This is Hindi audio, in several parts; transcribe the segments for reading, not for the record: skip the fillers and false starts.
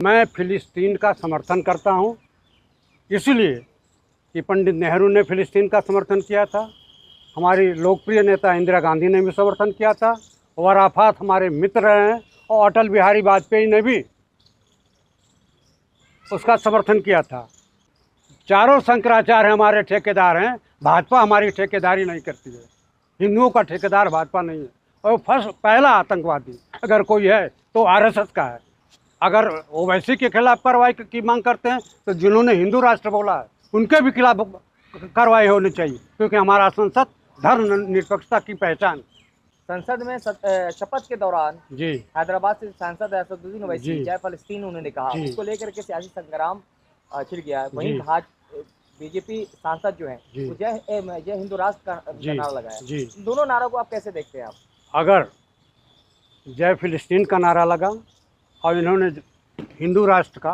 मैं फिलिस्तीन का समर्थन करता हूं, इसलिए कि पंडित नेहरू ने फिलिस्तीन का समर्थन किया था, हमारी लोकप्रिय नेता इंदिरा गांधी ने भी समर्थन किया था, और अराफात हमारे मित्र रहे हैं, और अटल बिहारी वाजपेयी ने भी उसका समर्थन किया था। चारों शंकराचार्य हमारे ठेकेदार हैं, भाजपा हमारी ठेकेदारी नहीं करती है। हिंदुओं का ठेकेदार भाजपा नहीं है, और पहला आतंकवादी अगर कोई है तो आरएसएस का है। अगर ओवैसी के खिलाफ कार्रवाई की मांग करते हैं तो जिन्होंने हिंदू राष्ट्र बोला है उनके भी खिलाफ कार्रवाई होनी चाहिए, क्योंकि हमारा संसद धर्म निरपेक्षता की पहचान। संसद में शपथ के दौरान जी हैदराबाद से सांसद असदुद्दीन ओवैसी जय फलस्तीन उन्होंने कहा, उसको लेकर के सियासी संग्राम छिड़ गया। वहीं बीजेपी सांसद जो है वो जय हिंदू राष्ट्र का नारा लगाया। दोनों नारों को आप कैसे देखते हैं? आप अगर जय फिलिस्तीन का नारा लगा और इन्होंने हिंदू राष्ट्र का,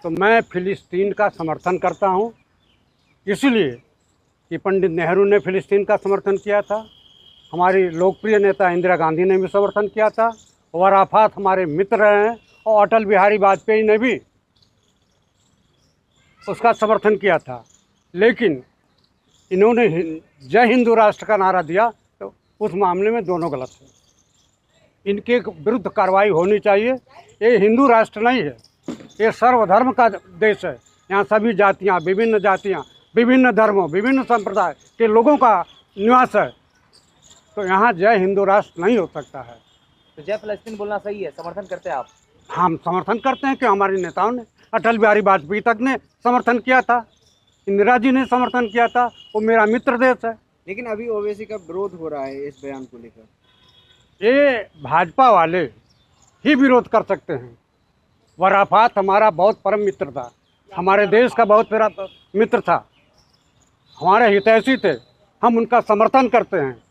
तो मैं फिलिस्तीन का समर्थन करता हूं, इसलिए कि पंडित नेहरू ने फिलिस्तीन का समर्थन किया था, हमारी लोकप्रिय नेता इंदिरा गांधी ने भी समर्थन किया था, और अराफात हमारे मित्र रहे हैं, और अटल बिहारी वाजपेयी ने भी उसका समर्थन किया था। लेकिन इन्होंने जय हिंदू राष्ट्र का नारा दिया, तो उस मामले में दोनों गलत हैं। इनके विरुद्ध कार्रवाई होनी चाहिए। ये हिंदू राष्ट्र नहीं है, ये सर्वधर्म का देश है। यहाँ सभी जातियाँ, विभिन्न धर्मों, विभिन्न संप्रदाय के लोगों का निवास है, तो यहाँ जय हिंदू राष्ट्र नहीं हो सकता है। तो जय फलस्तीन बोलना सही है, समर्थन करते हैं आप? हम समर्थन करते हैं कि हमारे नेताओं ने, अटल बिहारी वाजपेयी तक ने समर्थन किया था, इंदिरा जी ने समर्थन किया था, वो मेरा मित्र देश है। लेकिन अभी ओवैसी का विरोध हो रहा है इस बयान को लेकर। ये भाजपा वाले ही विरोध कर सकते हैं। अराफात हमारा बहुत परम मित्र था, हमारे देश का बहुत बड़ा मित्र था, हमारे हितैषी थे, हम उनका समर्थन करते हैं।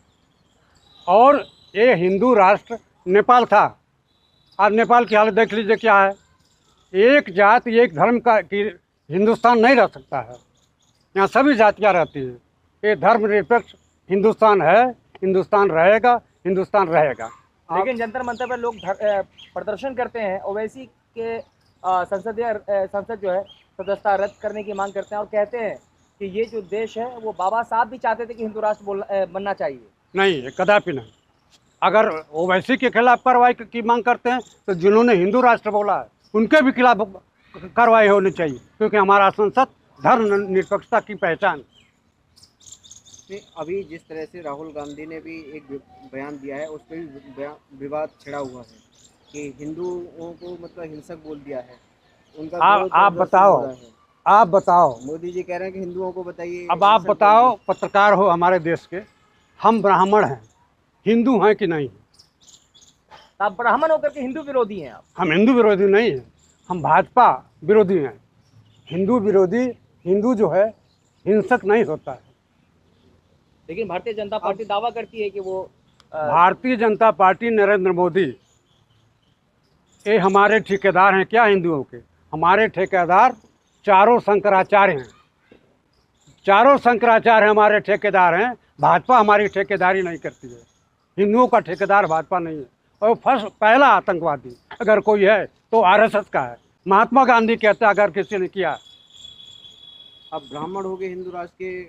और ये हिंदू राष्ट्र नेपाल था, आज नेपाल की हालत देख लीजिए क्या है। एक जाति एक धर्म का कि हिंदुस्तान नहीं रह सकता है, यहाँ सभी जातियाँ रहती हैं। ये धर्मनिरपेक्ष हिंदुस्तान है, हिंदुस्तान रहेगा, हिंदुस्तान रहेगा। लेकिन जंतर मंतर पर लोग प्रदर्शन करते हैं, ओवैसी के संसद जो है सदस्यता रद्द करने की मांग करते हैं, और कहते हैं कि ये जो देश है वो बाबा साहब भी चाहते थे कि हिंदू राष्ट्र बनना चाहिए। नहीं, कदापि नहीं। अगर ओवैसी के खिलाफ कार्रवाई की मांग करते हैं तो जिन्होंने हिंदू राष्ट्र बोला है उनके भी खिलाफ कार्रवाई होनी चाहिए, क्योंकि हमारा संसद धर्म निरपेक्षता की पहचान। अभी जिस तरह से राहुल गांधी ने भी एक बयान दिया है, उस पर भी विवाद छिड़ा हुआ है कि हिंदुओं को मतलब हिंसक बोल दिया है उनका। आप बताओ। मोदी जी कह रहे हैं कि हिंदुओं को बताइए। अब आप बताओ, पत्रकार हो हमारे देश के, हम ब्राह्मण हैं, हिंदू हैं कि नहीं? आप ब्राह्मण होकर के हिंदू विरोधी हैं? आप? हम हिंदू विरोधी नहीं हैं, हम भाजपा विरोधी हैं। हिंदू विरोधी, हिंदू जो है हिंसक नहीं होता है। लेकिन भारतीय जनता पार्टी दावा करती है कि वो भारतीय जनता पार्टी, नरेंद्र मोदी, ये हमारे ठेकेदार हैं क्या हिंदुओं के? हमारे ठेकेदार चारों शंकराचार्य हैं, चारों शंकराचार्य हमारे ठेकेदार हैं, भाजपा हमारी ठेकेदारी नहीं करती है। हिंदुओं का ठेकेदार भाजपा नहीं है, और पहला आतंकवादी अगर कोई है तो आरएसएस का है। महात्मा गांधी कहते अगर किसी ने किया। आप ब्राह्मण हो गए, हिंदू राष्ट्र के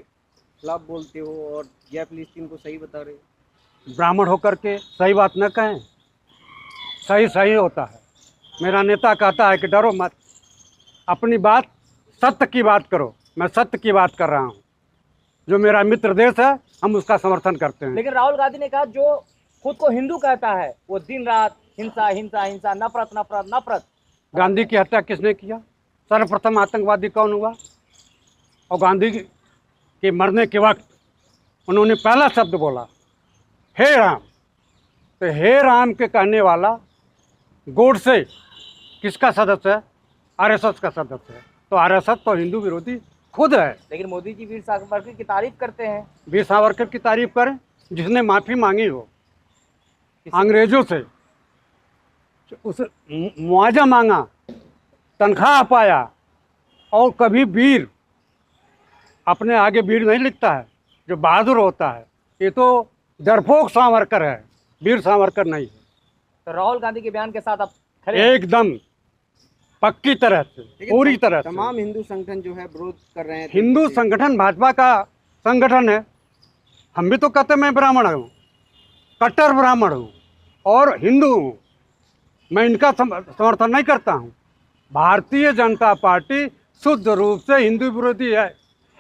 खिलाफ बोलते हो और जय फिलिस्तीन को सही बता रहे हो। ब्राह्मण होकर के सही बात न कहें, सही सही होता है। मेरा नेता कहता है कि डरो मत, अपनी बात सत्य की बात करो। मैं सत्य की बात कर रहा हूँ, जो मेरा मित्र देश है हम उसका समर्थन करते हैं। लेकिन राहुल गांधी ने कहा जो खुद को हिंदू कहता है वो दिन रात हिंसा हिंसा हिंसा, नफरत नफरत नफरत। गांधी की हत्या किसने किया? सर्वप्रथम आतंकवादी कौन हुआ? और गांधी के मरने के वक्त उन्होंने पहला शब्द बोला हे राम। तो हे राम के कहने वाला गोडसे किसका सदस्य है? आरएसएस का सदस्य है। तो आरएसएस तो हिंदू विरोधी खुद है। लेकिन मोदी जी वीर सावरकर की तारीफ करते हैं। वीर सावरकर की तारीफ करें जिसने माफ़ी मांगी हो अंग्रेजों से, उस मुआवजा मांगा, तनख्वाह पाया, और कभी वीर अपने आगे वीर नहीं लिखता है, जो बहादुर होता है। ये तो डरपोक सावरकर है, वीर सावरकर नहीं है। तो राहुल गांधी के बयान के साथ आप खड़े? एकदम पक्की तरह से, लेकिन पूरी तरह से। तमाम हिंदू संगठन जो है विरोध कर रहे हैं। हिंदू संगठन भाजपा का संगठन है। हम भी तो कहते मैं ब्राह्मण हूँ, कट्टर ब्राह्मण हूँ और हिंदू हूँ। मैं इनका समर्थन नहीं करता हूँ। भारतीय जनता पार्टी शुद्ध रूप से हिंदू विरोधी है।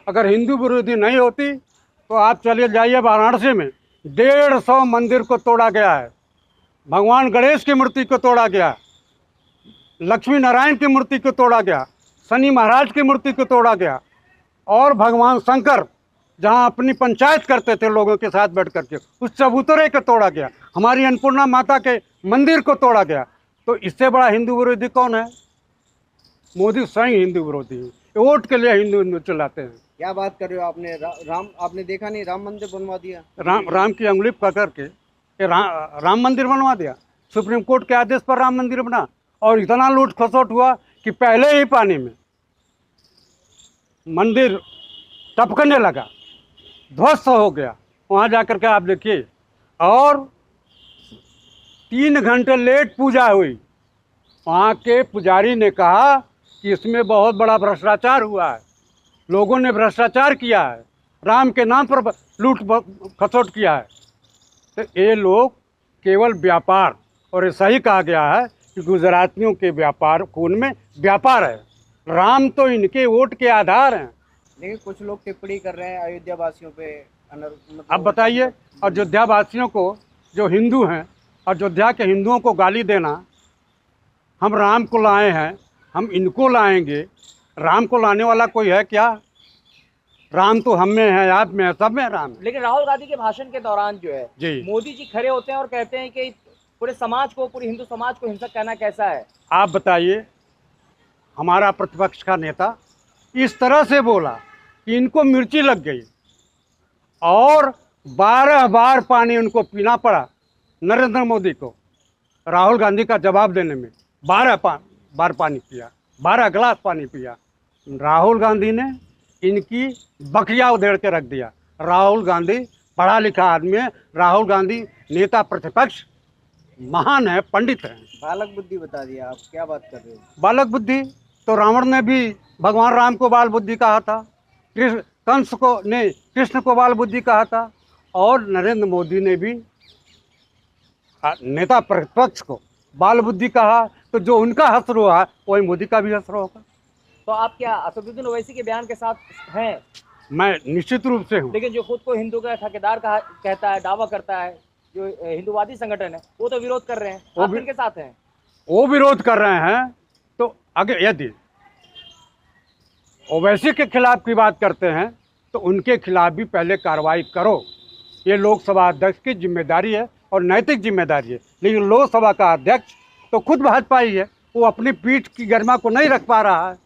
अगर हिंदू विरोधी नहीं होती तो आप चले जाइए वाराणसी में 150 मंदिर को तोड़ा गया है, भगवान गणेश की मूर्ति को तोड़ा गया, लक्ष्मी नारायण की मूर्ति को तोड़ा गया, शनि महाराज की मूर्ति को तोड़ा गया, और भगवान शंकर जहां अपनी पंचायत करते थे लोगों के साथ बैठ करके, उस चबूतरे को तोड़ा गया, हमारी अन्नपूर्णा माता के मंदिर को तोड़ा गया। तो इससे बड़ा हिंदू विरोधी कौन है? मोदी स्वयं हिंदू विरोधी है। वोट के लिए हिंदू हिंदू चिल्लाते हैं। क्या बात कर रहे हो? आपने राम आपने देखा नहीं, राम मंदिर बनवा दिया। राम की अंगुली पकड़ के राम मंदिर बनवा दिया। सुप्रीम कोर्ट के आदेश पर राम मंदिर बना, और इतना लूट खसोट हुआ कि पहले ही पानी में मंदिर टपकने लगा, ध्वस्त हो गया। वहाँ जाकर के आप देखिए, और 3 घंटे लेट पूजा हुई। वहाँ के पुजारी ने कहा कि इसमें बहुत बड़ा भ्रष्टाचार हुआ है, लोगों ने भ्रष्टाचार किया है, राम के नाम पर लूट खसोट किया है। तो ये लोग केवल व्यापार, और ऐसा ही कहा गया है कि गुजरातियों के व्यापार खून में व्यापार है। राम तो इनके वोट के आधार हैं। लेकिन कुछ लोग टिप्पणी कर रहे हैं अयोध्या वासियों पे। अब बताइए, अयोध्या वासियों को, जो हिंदू हैं, अयोध्या के हिंदुओं को गाली देना, हम राम को लाए हैं, हम इनको लाएंगे। राम को लाने वाला कोई है क्या? राम तो हम में है, आप में है, सब में राम है। लेकिन राहुल गांधी के भाषण के दौरान जो है जी, मोदी जी खड़े होते हैं और कहते हैं कि पूरे समाज को, पूरे हिंदू समाज को हिंसक कहना कैसा है? आप बताइए। हमारा प्रतिपक्ष का नेता इस तरह से बोला कि इनको मिर्ची लग गई, और 12 बार पानी उनको पीना पड़ा नरेंद्र मोदी को राहुल गांधी का जवाब देने में। 12 बार पानी पिया, 12 गिलास पानी पिया। राहुल गांधी ने इनकी बकिया उधेड़ के रख दिया। राहुल गांधी पढ़ा लिखा आदमी है, राहुल गांधी नेता प्रतिपक्ष महान है, पंडित है। बालक बुद्धि बता दिया। आप क्या बात कर रहे हो? बालक बुद्धि तो रावण ने भी भगवान राम को बाल बुद्धि कहा था, कंस को ने कृष्ण को बाल बुद्धि कहा था, और नरेंद्र मोदी ने भी नेता प्रतिपक्ष को बाल बुद्धि कहा। तो जो उनका हश्र हुआ वही मोदी का भी हश्र होगा। तो आप क्या असदुद्दीन ओवैसी के बयान के साथ हैं? मैं निश्चित रूप से हूँ। लेकिन जो खुद को हिंदू का ठेकेदार कहता है, दावा करता है, जो हिंदूवादी संगठन है, वो तो विरोध कर रहे हैं। आप इनके साथ हैं? वो विरोध कर रहे हैं। तो अगर यदि ओवैसी के खिलाफ की बात करते हैं तो उनके खिलाफ भी पहले कार्रवाई करो। ये लोकसभा अध्यक्ष की जिम्मेदारी है और नैतिक जिम्मेदारी है। लेकिन लोकसभा का अध्यक्ष तो खुद भाजपा ही है, वो अपनी पीठ की गरिमा को नहीं रख पा रहा है।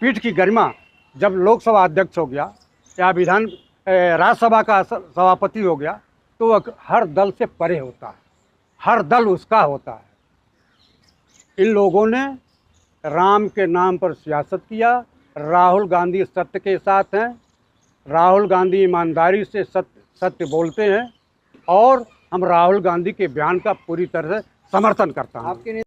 पीठ की गरिमा जब लोकसभा अध्यक्ष हो गया या राज्यसभा का सभापति हो गया तो वह हर दल से परे होता है, हर दल उसका होता है। इन लोगों ने राम के नाम पर सियासत किया। राहुल गांधी सत्य के साथ हैं, राहुल गांधी ईमानदारी से सत्य बोलते हैं, और हम राहुल गांधी के बयान का पूरी तरह से समर्थन करता हूँ। आपके